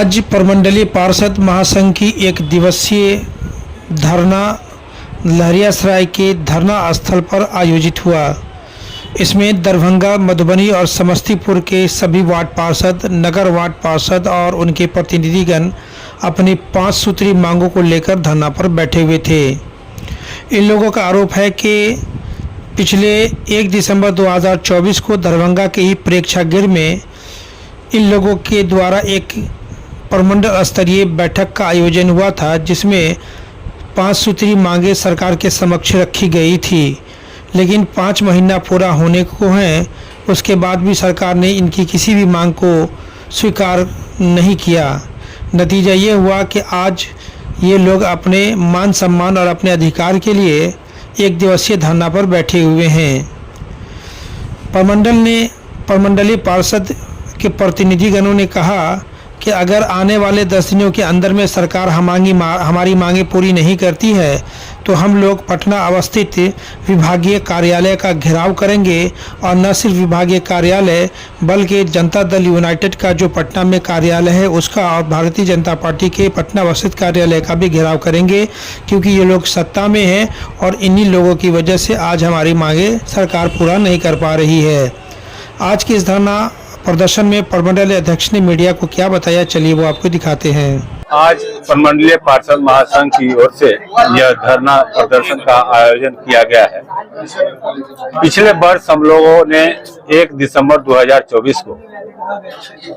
आज प्रमंडलीय पार्षद महासंघ की एक दिवसीय धरना लहरियासराय के धरना स्थल पर आयोजित हुआ। इसमें दरभंगा, मधुबनी और समस्तीपुर के सभी वार्ड पार्षद, नगर वार्ड पार्षद और उनके प्रतिनिधिगण अपनी 5 सूत्री मांगों को लेकर धरना पर बैठे हुए थे। इन लोगों का आरोप है कि पिछले 1 दिसंबर 2024 को दरभंगा के ही प्रेक्षागृह में इन लोगों के द्वारा एक प्रमंडल स्तरीय बैठक का आयोजन हुआ था, जिसमें 5 सूत्री मांगे सरकार के समक्ष रखी गई थी। लेकिन 5 महीना पूरा होने को हैं, उसके बाद भी सरकार ने इनकी किसी भी मांग को स्वीकार नहीं किया। नतीजा ये हुआ कि आज ये लोग अपने मान सम्मान और अपने अधिकार के लिए एक दिवसीय धरना पर बैठे हुए हैं। प्रमंडलीय पार्षद के प्रतिनिधिगणों ने कहा कि अगर आने वाले 10 दिनों के अंदर में सरकार हमारी मांगें पूरी नहीं करती है तो हम लोग पटना अवस्थित विभागीय कार्यालय का घेराव करेंगे। और न सिर्फ विभागीय कार्यालय बल्कि जनता दल यूनाइटेड का जो पटना में कार्यालय है उसका और भारतीय जनता पार्टी के पटना अवस्थित कार्यालय का भी घेराव करेंगे, क्योंकि ये लोग सत्ता में हैं और इन्हीं लोगों की वजह से आज हमारी मांगें सरकार पूरा नहीं कर पा रही है। आज के इस धरना प्रदर्शन में प्रमंडलीय अध्यक्ष ने मीडिया को क्या बताया, चलिए वो आपको दिखाते हैं। आज प्रमंडलीय पार्षद महासंघ की ओर से यह धरना प्रदर्शन का आयोजन किया गया है। पिछले वर्ष हम लोगों ने 1 दिसंबर 2024 को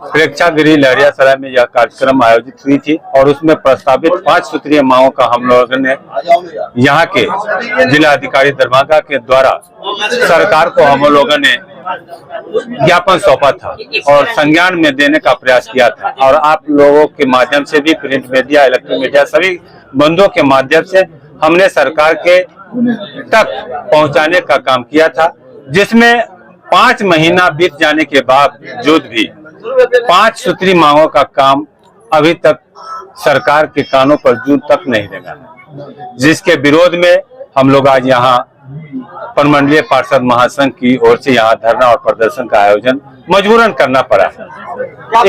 प्रेक्षागृह लहरियासराय में यह कार्यक्रम आयोजित हुई थी और उसमें प्रस्तावित 5 सूत्रीय मांगों का हम लोगों ने यहाँ के जिला अधिकारी दरभंगा के द्वारा सरकार को हम लोगों ने ज्ञापन सौंपा था और संज्ञान में देने का प्रयास किया था। और आप लोगों के माध्यम से भी, प्रिंट मीडिया, इलेक्ट्रॉनिक मीडिया, सभी बंधुओं के माध्यम से हमने सरकार के तक पहुंचाने का काम किया था, जिसमें 5 महीना बीत जाने के बावजूद भी 5 सूत्री मांगों का काम अभी तक सरकार के कानों पर जूं तक नहीं लगा है, जिसके विरोध में हम लोग आज यहाँ प्रमंडलीय पार्षद महासंघ की ओर से यहाँ धरना और प्रदर्शन का आयोजन मजबूरन करना पड़ा है।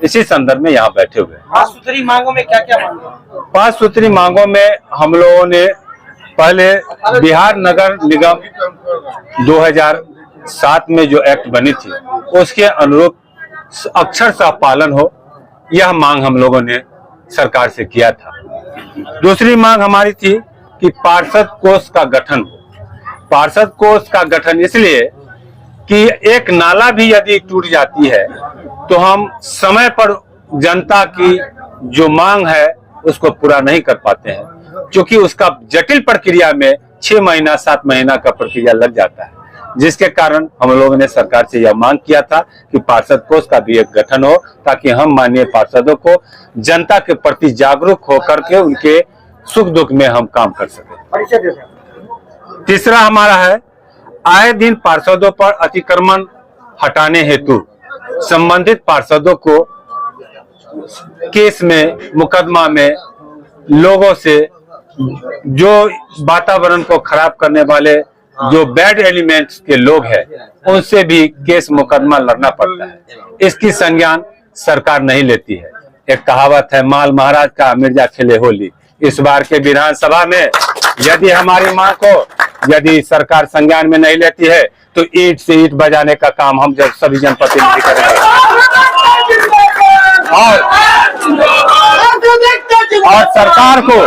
इसी संदर्भ में यहाँ बैठे हुए। 5 सूत्री मांगों में क्या क्या मांगे? 5 सूत्री मांगों में हम लोगों ने पहले बिहार नगर निगम 2007 में जो एक्ट बनी थी उसके अनुरूप अक्षरशः पालन हो, यह मांग हम लोगों ने सरकार से किया था। दूसरी मांग हमारी थी कि पार्षद कोष का गठन हो। पार्षद कोष का गठन इसलिए कि एक नाला भी यदि टूट जाती है तो हम समय पर जनता की जो मांग है उसको पूरा नहीं कर पाते हैं, क्योंकि उसका जटिल प्रक्रिया में 6 महीना 7 महीना का प्रक्रिया लग जाता है, जिसके कारण हम लोगों ने सरकार से यह मांग किया था कि पार्षद कोष का भी एक गठन हो, ताकि हम माननीय पार्षदों को जनता के प्रति जागरूक होकर के उनके सुख दुख में हम काम कर सके। तीसरा हमारा है, आए दिन पार्षदों पर अतिक्रमण हटाने हेतु संबंधित पार्षदों को केस में, मुकदमा में लोगों से जो वातावरण को खराब करने वाले जो बैड एलिमेंट्स के लोग हैं उनसे भी केस मुकदमा लड़ना पड़ता है। इसकी संज्ञान सरकार नहीं लेती है। एक कहावत है, माल महाराज का मिर्जा खेले होली। इस बार के विधानसभा में यदि हमारी मांग को यदि सरकार संज्ञान में नहीं लेती है तो ईंट से ईंट बजाने का काम हम जब सभी जनप्रतिनिधि करेंगे। और सरकार को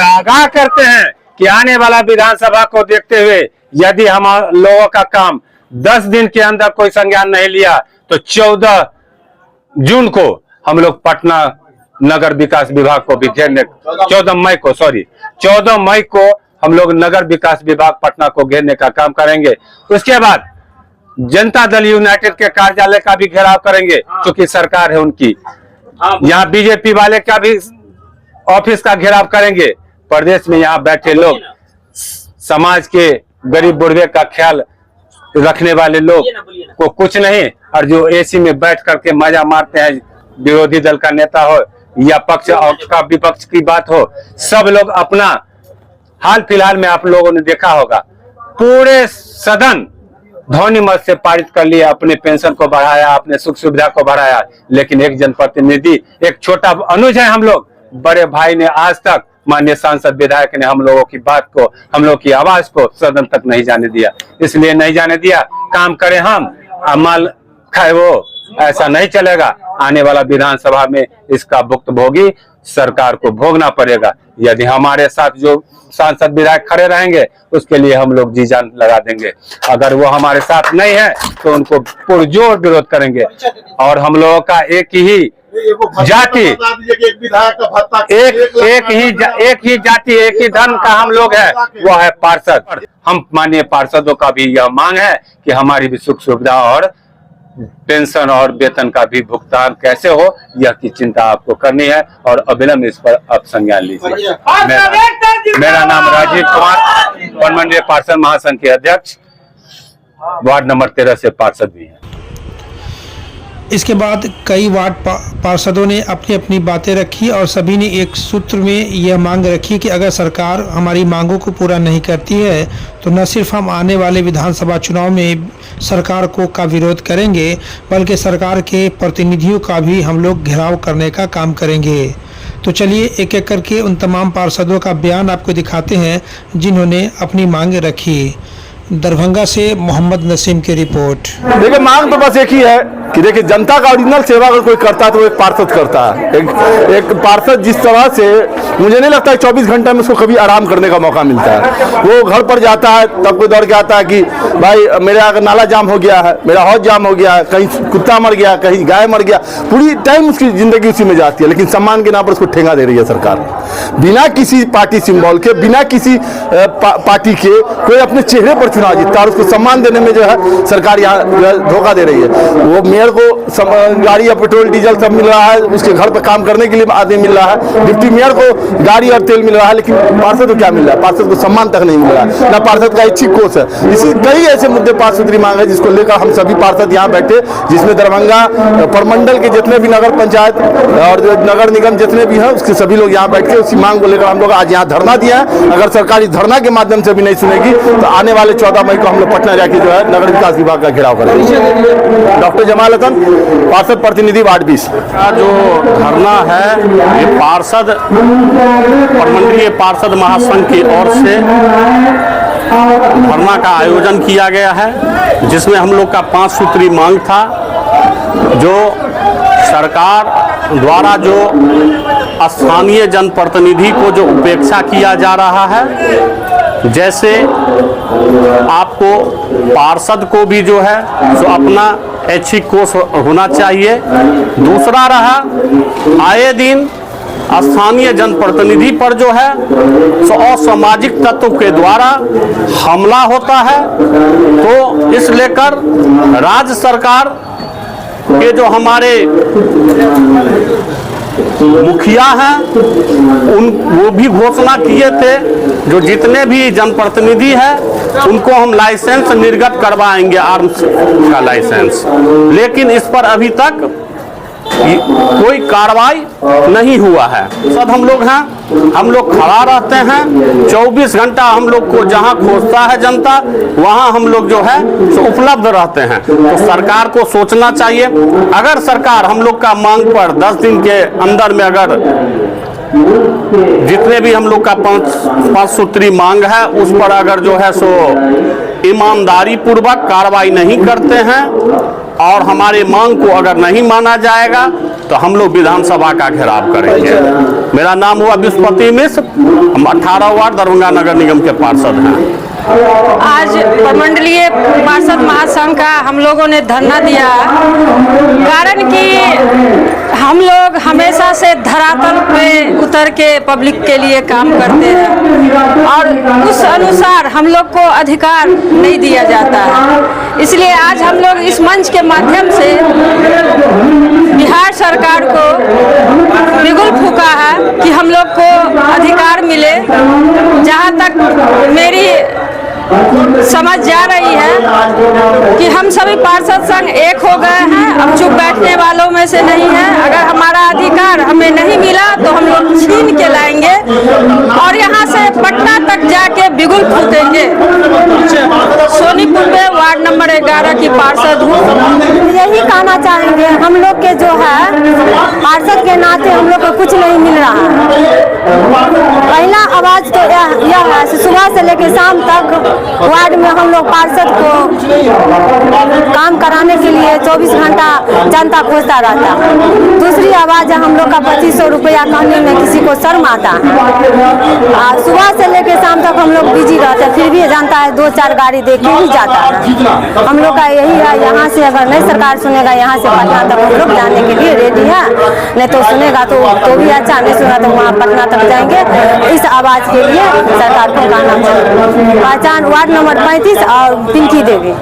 आगाह करते हैं कि आने वाला विधानसभा को देखते हुए यदि हम लोगों का काम 10 दिन के अंदर कोई संज्ञान नहीं लिया तो 14 जून को हम लोग पटना नगर विकास विभाग को भी घेरने 14 मई को हम लोग नगर विकास विभाग पटना को घेरने का काम करेंगे। उसके बाद जनता दल यूनाइटेड के कार्यालय का भी घेराव करेंगे, क्योंकि सरकार है उनकी। यहाँ बीजेपी वाले का भी ऑफिस का घेराव करेंगे। प्रदेश में यहाँ बैठे लोग समाज के गरीब बुढ़वे का ख्याल रखने वाले लोग को कुछ नहीं, और जो एसी में बैठ करके मजा मारते हैं, विरोधी दल का नेता हो या पक्ष का विपक्ष की बात हो, सब लोग अपना हाल फिलहाल में आप लोगों ने देखा होगा पूरे सदन ध्वनि मत से पारित कर लिया, अपने पेंशन को बढ़ाया, अपने सुख सुविधा को बढ़ाया, लेकिन एक जनप्रतिनिधि, एक छोटा अनुज है हम लोग, बड़े भाई ने आज तक, माननीय सांसद विधायक ने हम लोगों की बात को, हम लोग की आवाज को सदन तक नहीं जाने दिया। इसलिए नहीं जाने दिया, काम करें हम, अमल खाए वो, ऐसा नहीं चलेगा। आने वाला विधानसभा में इसका भुक्तभोगी सरकार को भोगना पड़ेगा। यदि हमारे साथ जो सांसद विधायक खड़े रहेंगे उसके लिए हम लोग जी जान लगा देंगे, अगर वो हमारे साथ नहीं है तो उनको पुरजोर विरोध करेंगे। और हम लोगों का एक ही जाति, एक ही जाति, एक ही धर्म का हम लोग है, वो है पार्षद। हम माननीय पार्षदों का भी यह मांग है कि हमारी भी सुख सुविधा और पेंशन और वेतन का भी भुगतान कैसे हो, यह की चिंता आपको करनी है और अविलंब इस पर आप संज्ञान लीजिए। मेरा नाम राजीव कुमार, वनमंडलीय पार्षद महासंघ के अध्यक्ष, वार्ड नंबर 13 से पार्षद भी हैं। इसके बाद कई वार्ड पार्षदों ने अपनी अपनी बातें रखी और सभी ने एक सूत्र में यह मांग रखी कि अगर सरकार हमारी मांगों को पूरा नहीं करती है तो न सिर्फ हम आने वाले विधानसभा चुनाव में सरकार का विरोध करेंगे, बल्कि सरकार के प्रतिनिधियों का भी हम लोग घेराव करने का काम करेंगे। तो चलिए एक एक करके उन तमाम पार्षदों का बयान आपको दिखाते हैं जिन्होंने अपनी मांग रखी। दरभंगा से मोहम्मद नसीम की रिपोर्ट। देखिए, मांग तो बस एक ही है कि देखिए, जनता का ओरिजिनल सेवा अगर कोई करता है तो एक पार्षद करता है। एक पार्षद जिस तरह से, मुझे नहीं लगता है 24 घंटे में उसको कभी आराम करने का मौका मिलता है। वो घर पर जाता है तब कोई दौड़ के आता है कि भाई मेरा अगर नाला जाम हो गया है, मेरा हौज जाम हो गया है, कहीं कुत्ता मर गया, कहीं गाय मर गया, पूरी टाइम उसकी जिंदगी उसी में जाती है। लेकिन सम्मान के नाम पर उसको ठेंगा दे रही है सरकार, बिना किसी पार्टी सिंबल के, बिना किसी पार्टी के। कोई अपने चेहरे पर चुनाव जीतता है और उसको सम्मान देने में जो है सरकार यहाँ धोखा दे रही है। वो मेयर को गाड़ी या पेट्रोल डीजल सब मिल रहा है, उसके घर पर काम करने के लिए आदमी मिल रहा है, डिप्टी मेयर को गाड़ी और तेल मिल रहा है, लेकिन पार्षद को क्या मिल रहा है? पार्षद को सम्मान तक नहीं मिल रहा है, ना पार्षद का इच्छिक कोष है। इसी कई ऐसे मुद्दे 5 सूत्री मांग है जिसको लेकर हम सभी पार्षद यहाँ बैठे, जिसमें दरभंगा प्रमंडल के जितने भी नगर पंचायत और नगर निगम जितने भी हैं उसके सभी लोग यहाँ बैठ के उसी मांग को लेकर हम लोग आज यहाँ धरना दिया है। अगर सरकार इस धरना के माध्यम से भी नहीं सुनेगी तो आने वाले 14 मई को हम लोग पटना जाके जो है नगर विकास विभाग का घेराव करेंगे। डॉक्टर जमाल हसन, पार्षद प्रतिनिधि वार्ड 20 का जो धरना है, ये पार्षद प्रमंडलीय पार्षद महासंघ की ओर से धरना का आयोजन किया गया है, जिसमें हम लोग का 5 सूत्री मांग था। जो सरकार द्वारा जो स्थानीय जनप्रतिनिधि को जो उपेक्षा किया जा रहा है, जैसे आपको पार्षद को भी जो है सो अपना ऐच्छिक कोष होना चाहिए। दूसरा रहा, आए दिन स्थानीय जनप्रतिनिधि पर जो है सो असामाजिक तत्व के द्वारा हमला होता है। तो इस लेकर राज्य सरकार के जो हमारे मुखिया हैं वो भी घोषणा किए थे, जो जितने भी जनप्रतिनिधि हैं उनको हम लाइसेंस निर्गत करवाएंगे, आर्म्स का लाइसेंस। लेकिन इस पर अभी तक कोई कार्रवाई नहीं हुआ है। सब हम लोग हैं, हम लोग खड़ा रहते हैं 24 घंटा। हम लोग को जहां खोजता है जनता वहां हम लोग जो है तो उपलब्ध रहते हैं। तो सरकार को सोचना चाहिए, अगर सरकार हम लोग का मांग पर 10 दिन के अंदर में अगर जितने भी हम लोग का 5 सूत्री मांग है उस पर अगर जो है सो ईमानदारी पूर्वक कार्रवाई नहीं करते हैं और हमारे मांग को अगर नहीं माना जाएगा तो हम लोग विधानसभा का घेराव करेंगे। मेरा नाम हुआ विश्वपति मिश्र, हम 18 वार्ड दरभंगा नगर निगम के पार्षद हैं। आज प्रमंडलीय पार्षद महासंघ का हम लोगों ने धरना दिया, कारण कि हम लोग हमेशा से धरातल पे उतर के पब्लिक के लिए काम करते हैं और उस अनुसार हम लोग को अधिकार नहीं दिया जाता है। इसलिए आज हम लोग इस मंच के माध्यम से बिहार सरकार को बिगुल फूका है कि हम लोग को अधिकार मिले। जहाँ तक मेरी समझ जा रही है कि हम सभी पार्षद संघ एक हो गए हैं, अब चुप बैठने वालों में से नहीं है। अगर हमारा अधिकार हमें नहीं मिला तो हम लोग छीन के लाएंगे और यहाँ से पटना तक जाके बिगुल फूकेंगे। सोनीपुर में वार्ड नंबर 11 की पार्षद हूँ। यही कहना चाहेंगे, हम लोग के जो है पार्षद के नाते हम लोग को कुछ नहीं मिल रहा है। पहला आवाज तो यह है, सुबह से लेकर शाम तक वार्ड में हम लोग पार्षद को काम कराने के लिए 24 घंटा जनता खोजता रहता है। दूसरी आवाज है हम लोग का 2500 रुपया कहने में किसी को शर्म आता है। सुबह से लेकर शाम तक हम लोग बिजी रहते हैं, फिर भी जनता है 2-4 गाड़ी देख के ही जाता है। हम लोग का यही है, यहाँ से अगर नहीं सरकार सुनेगा, यहाँ से पटना तक हम लोग जाने के लिए रेडी है। नहीं तो सुनेगा तो भी अच्छा, नहीं सुना तो वहाँ पटना तक जाएंगे। इस आवाज के लिए सरकार को कहना चाहिए। पहचान वार्ड नंबर 35 और पिंकी देवी।